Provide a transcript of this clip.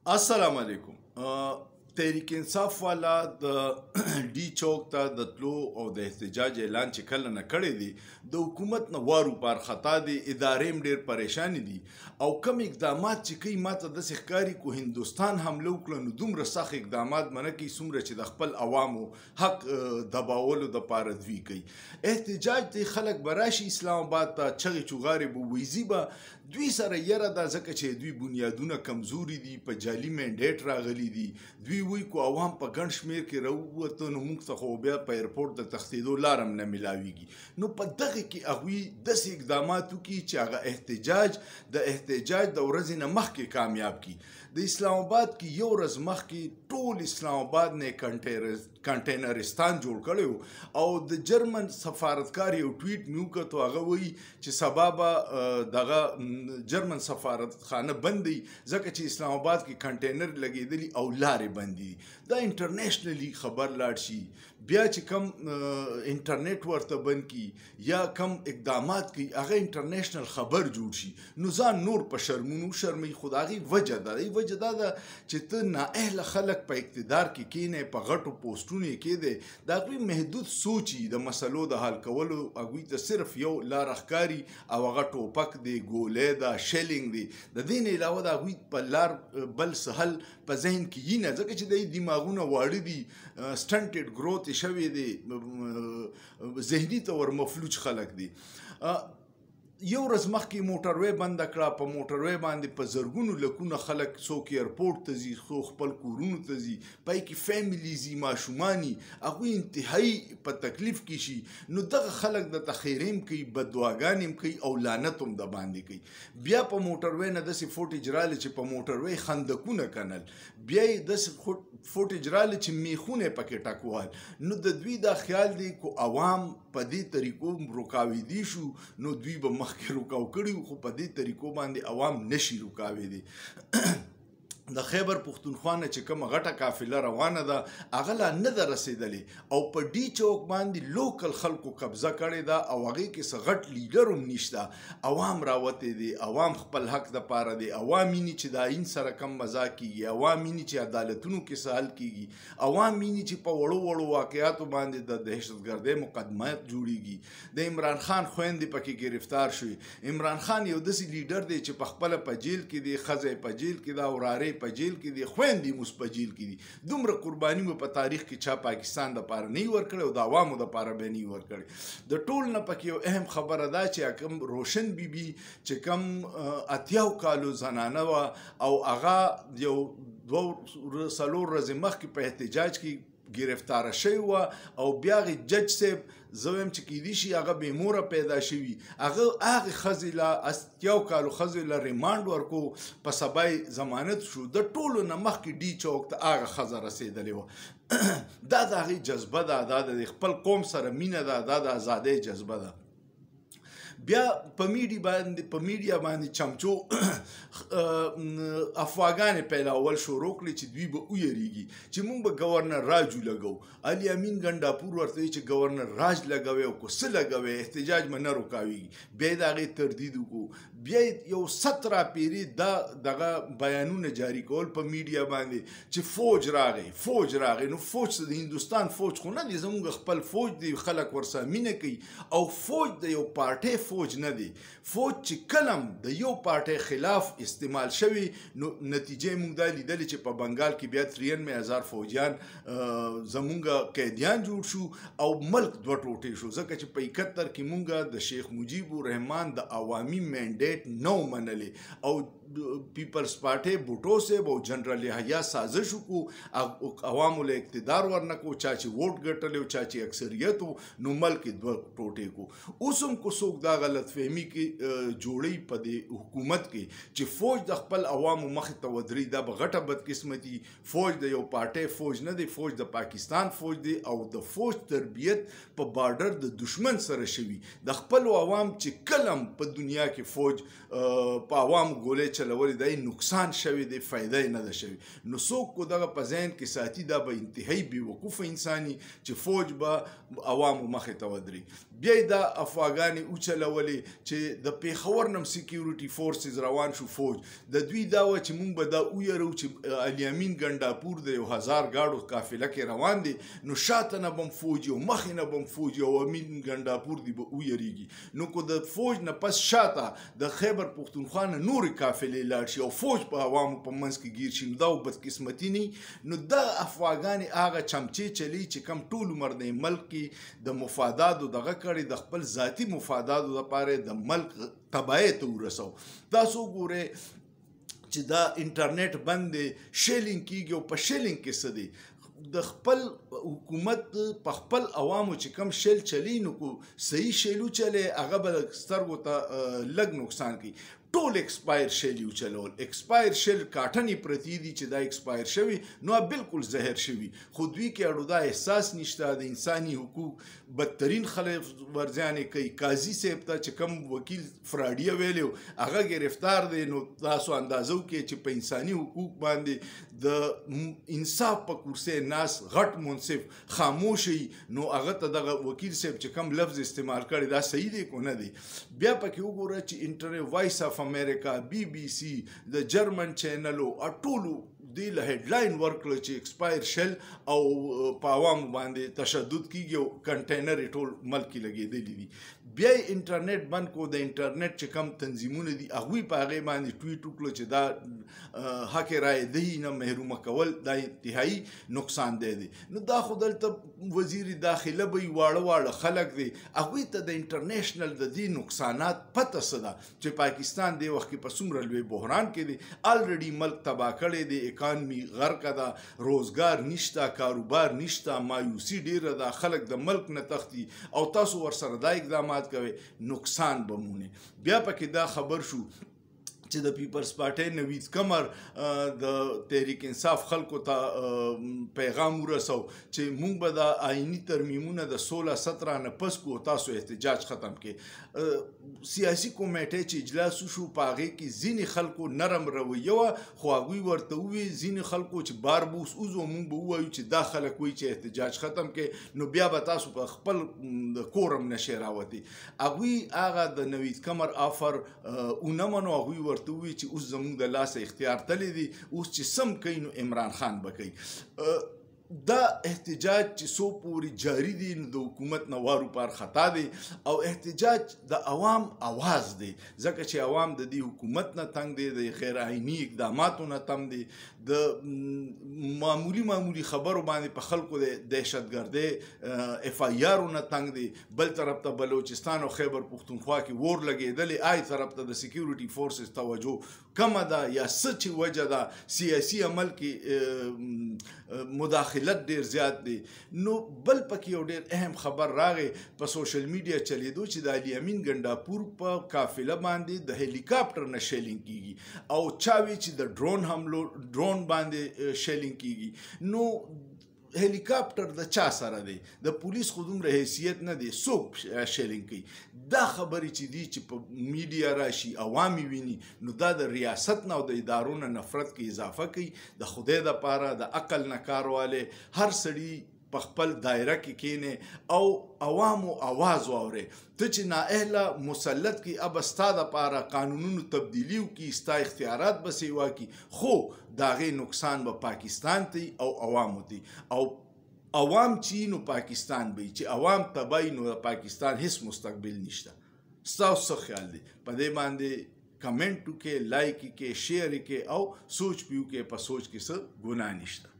السلام علیکم. تحریک انصاف والا د ډي چوک ته د تلو او د احتجاج اعلان چې کله نه کړی دی د حکومت نه وارو پار خطا دی، ادارې هم ډېر پریشانې دي او کم اقدامات چې کوي ماته داسې ښکاري کو هندوستان حمله وکړه نو دومره سخت اقدامات منه کوي څومره چې د خپل عوامو حق دباولو دپاره دوی کوي. احتجاج دی خلک به راشي اسلام آباد ته چغې چوغارې به ویزي به دوی سره یره دا ځکه چې دوی بنیادونه کمزوري دي، په جعلي منډیټ راغلي دي. دوی وایي کو عوام په ګڼ شمېر کې راووته نو موږ ته خو بیا په ایرپورټ د تښتېدو لار هم نه میلاویږي. نو په دغه کې هغوی داسې اقدامات وکړي چې هغه احتجاج د ورځې نه مخکې کامیاب کړي. د اسلام آباد کې یو ورځ مخکې ټول اسلام آباد نه کنټینرستان جوړ کړی او د جرمن سفارتکار یو ټویټ مې وکړ، هغه وایي چې سبا به دغه جرمن سفارتخانه بند دی ځکه چې اسلام آباد کې کنټینر لګېدلي او لارې بندي دي. دا انټرنیشنلی خبر لاړ شي، بیا چې کم انټرنیټ ورته بند کی یا کم اقدامات کوي هغه انټرنیشنل خبر جوړ شي نو ځان نور په شرمونو شرمي. خو د هغې وجه دا ده چې ته نااهله خلک په اقتدار کې کینې، په غټو پوسټونو یې کېدی، د هغوی محدود سوچ د مسلو د حل کولو هغوی ته صرف یو لاره ښکاري او هغه ټوپک دی، ګولۍ ده، شیلینګ دی. د دې نه علاوه د هغوی په لار بل څه حل په ذهن کې یي نه، ځکه چې د دماغونه واړه دي، سټنټډ ګروت یې شوی دی، ذهني طور مفلوج خلک دي. یو ورځ مخکې موټروی بنده کړه، په موټروی باندې په زرګونو لکونه خلک څوک ایرپورټ ته ځي، څوک خپل کورونو ته ځي، پای کې فیملی ځي، ماشومان یي، هغوی انتهایي په تکلیف کې شي. نو دغه خلک درته خیرې هم کوي، بددعاګانې هم کوي او لعنت هم د باندې کوي. بیا په موټروی نه داسې فوټیج راغلی چې په موټروی خندقونه کنل، بیا یې داسې فوټیج راغلی چې میخونه پکې ټکوهل. نو د دوی دا خیال دی کو عوام په دې طریقو رکاوېدي شو نو دوی به مخکې رکاو کړي، خو په دې طریقو باندې عوام نشي رکاوېدی. د خیبر پښتونخوا نه چې کومه غټه قافله روانه ده هغه لا نه ده رسېدلې او په ډي چوک باندې لوکل خلکو قبضه کړې ده او هغې کې څه غټ لیډر هم نشته. عوام راوتی دی، عوام خپل حق دپاره دی، عوام ویني چې د آیین سره کم مذاق کېږي، عوام ویني چې عدالتونو کې څه حل کېږي، عوام ویني چې په وړو وړو واقعاتو باندې د دهشتګردۍ مقدمات جوړېږي. د عمران خان خویندې پکې گرفتار شوې. عمران خان یو داسې لیډر دی چې پخپله په جیل کې دی، ښځه یې په جیل کې ده، وراره په جیل کې دي، خویندې موږ په جیل کې دي. دومره قرباني مو په تاریخ کې چا پاکستان دپاره نه وي ورکړی او د عوامو دپاره به نه وي ورکړی. د ټول نه پکې یو اهم خبره ده چې کوم روشن بیبي چې کوم 80 کالو زنانه وه او هغه یو 2-3 ورځې مخکې په احتجاج کې گرفتاره شوی وه او بیا هغې جج صاحب زه وایم چې کیدای شي هغه بې موره پیدا شوي، هغه هغې ښځې له 80 کالو ښځې له ریمانډ ورکو، په سبا یې ضمانت شو. د ټولو نه مخکې ډي چوک ته هغه ښځه رسېدلې وه. دا د هغې جذبه ده، دا د خپل قوم سره مینه ده، دا د ازادۍ جذبه ده. بیا په میډیا باندې چمچو افواګانې پیلول شروع کړي چې دوی به ویریږي چې موږ به گورنر راج لګو. علي امین ګنډاپور ورته وایي چې گورنر راج لګوي او که څه لګوي احتجاج به نه رکاویږي. بیا یې د هغې تردید وکړو، بیا یو 17 پیرې دغه بیانونه جاري کول په میډیا باندې چې فوج راغی. نو فوج د هندوستان فوج خو نه دی، زموږ خپل فوج دی، خلک ورسره مینه کوي او فوج د یو پارټۍ فوج نه دی. فوج چې کلم د یو پارټۍ خلاف استعمال شوی نو نتیجه موږ دا لیدلې چې په بنګال کې بیا 93,000 فوجیان زمونږ قیدیان جوړ شو او ملک 2 ټوټې شو، ځکه چې په 71 کې موږ د شیخ مجیب الرحمن د عوامي منډیټ نو منلې او پیپلز پارټۍ بوټو صاحب او جنرال یحیی سازش وکړو، عوامو له اقتدار ورنکو، چا چې ووټ ګټلی او چا چې اکثریت و نو ملک 2 ټوټې کو. اوس هم کو څوک دا غلط فهمي کې جوړی په دې حکومت کې چې فوج د خپل عوامو مخې ته ودرېږي، دا به غټه بدقسمتي. فوج د یو پارټۍ فوج نه دی، فوج د پاکستان فوج دی او د فوج تربیت په بارډر د دشمن سره شوي. د خپل عوام چې کلم په دنیا کې فوج په عوامو ګولۍ چلولې دا نقصان شوی دی فایده یې نه ده شوی نو څوک کو دغه په ذهن کې ساتي دا به انتهایی بېوقوفه انساني چې فوج به عوامو مخې ته ودرېږي بیا یې دا افواګانې وچلولې چې د پېښور نم سیکیورټي فورسز روان شو فوج د دوی دا وه چې مونږ به دا ویرو چې الیامین ګنډاپور د 1000 ګاډو قافله کې روان دی نو شاته نه بم فوج او مخې نه بم فوج او امین ګنډاپور دی به ویریږي نو کو د فوج نه پس شاته د خیبر پښتونخوا نه نورې قافلې لاړ شي او فوج په عوامو په منځ کې ګیر شي نو دا بدقسمتي نه نو دا افواګانې هغه چمچې چلی چې کم ټول عمر د ملک کې د مفاداتو دغه کړي د خپل ذاتي مفاداتو لپاره د ملک تباہی ته ورسو تاسو ګورئ چې دا انټرنیټ بند دی شیلینګ کیږي او په شیلینګ کې څه دی د خپل حکومت په خپل عوامو چې کم شیل چلی نو کو صحیح شیلو چلی هغه به سترګو ته لږ نقصان کوي ټول ایکسپایر شیل یو چلول ایکسپایر شیل کاټنې پرتی دي چې دا ایکسپایر شوی نو بالکل زهر شوی خو دوی کې اړو دا احساس نشته د انساني حقوق بدترین خلک ورځانې کوي قاضي صاحب ته چې کم وکیل فراډیه ویلو هغه گرفتار دی نو تاسو اندازو کې چې په انساني حقوق باندې د انصاف په کرسي ناس غټ منصف خاموشي نو هغه ته دغه وکیل صاحب چې کم لفظ استعمال کړي دا صحیح دی کو نه دی بیا پکې وګوره چې انټر وایس اف امریکا بی بی سی د جرمن چینلو ټولو دی له هډلاین ورکړه چې ایکسپایر شل او په عوامو باندې تشدد کیږي او کنټینر ټول ملک کې لګېدلی دي بیا یې انټرنیټ بند کو د انټرنیټ چې کم تنظیمونه دي هغوی په هغې باندې ټویټ وکړه چې دا حق رایې دهي نه محرومه کول دا انتهایی نقصان دی نو دا خو دلته وزیر داخله به یې واړه واړه خلک دی هغوی ته د انټرنیشنل د دې نقصانات پته څه ده چې پاکستان دی وخت کې په څومره لوی بحران کې دی الریډي ملک تباه کړی دی اکانمي غرقه ده روزګار نشته کاروبار نشته مایوسي ډیره ده خلک د ملک نه تختی او تاسو ورسره دا اقدامات کوي نقصان بمونه بیا پکې دا خبر شو چې د پیپلز پارټۍ نوید کمر د تحریک انصاف خلکو ته پیغام ورسو چې مونږ به د آئینی ترمیمونه د 16-17 نه پس کو تاسو احتجاج ختم کې سیاسي کمیټې چې اجلاس شو په هغې کې ځینې خلکو نرم رویه وه خو هغوی ورته ووی ځینې خلکو چې بار بوس اوزو مونږ به ووایو چې دا خلک وایي چې احتجاج ختم کې نو بیا به تاسو په خپل کورم نشئ راوتي هغوی هغه د نوید کمر آفر ونه منو هغوی ورته وی چې اوس زموږ د لاسه اختیار تللی دی اوس چې سم کوي نو عمران خان به کوي دا احتجاج چې څو پورې جاری دی نو د حکومت نه وارو پار خطا دی او احتجاج د عوام آواز دی ځکه چې عوام د دې حکومت نه تنګ دی د غیر آئیني اقداماتو نه تم دی د معمولی خبرو باندې په خلکو د دهشتګردۍ اف آی آرو نه تنګ دی بل طرف ته بلوچستان او خیبر پښتونخوا کې ور لګېدلې آی طرف ته د سیکیورټي فورسز توجه کمه ده یا څه چې وجه ده سیاسي عمل کې مداخلت ډیر زیات دی نو بل پکې یو ډیر اهم خبر راغی په سوشل میډیا چلیدو چې د علي امین ګنډاپور په قافله باندې د هلیکاپټر نه شیلینګ کیږي او چاوي چې د ډرون باندې شیلینګ کیږي نو هلیکاپټر د چا سره دی د پولیس خو دومره حیثیت نه دی څوک شیلینګ کوي دا خبرې چې دي چې په میډیا راشي عوامي ویني نو دا د ریاست نه او د ادارو نه نفرت کې اضافه کوي د خدای دپاره د عقل نه کار والی هر سړي په خپل دایره کې کینې او عوامو آواز واوري ته چې نااهله مسلط کې اب ستا دپاره قانونونو تبدیلی وکړي ستا اختیارات به سیوا کړي خو د هغې نقصان به پاکستان ته او عوامو ته او عوام چې نو پاکستان به چې عوام تبای نو د پاکستان هیڅ مستقبل نشته ستاسو څه خیال دی په دې باندې کمنټ وکړئ لایک وکړئ شیر وکړئ او سوچ پیو کې په سوچ کې څه ګناه نشته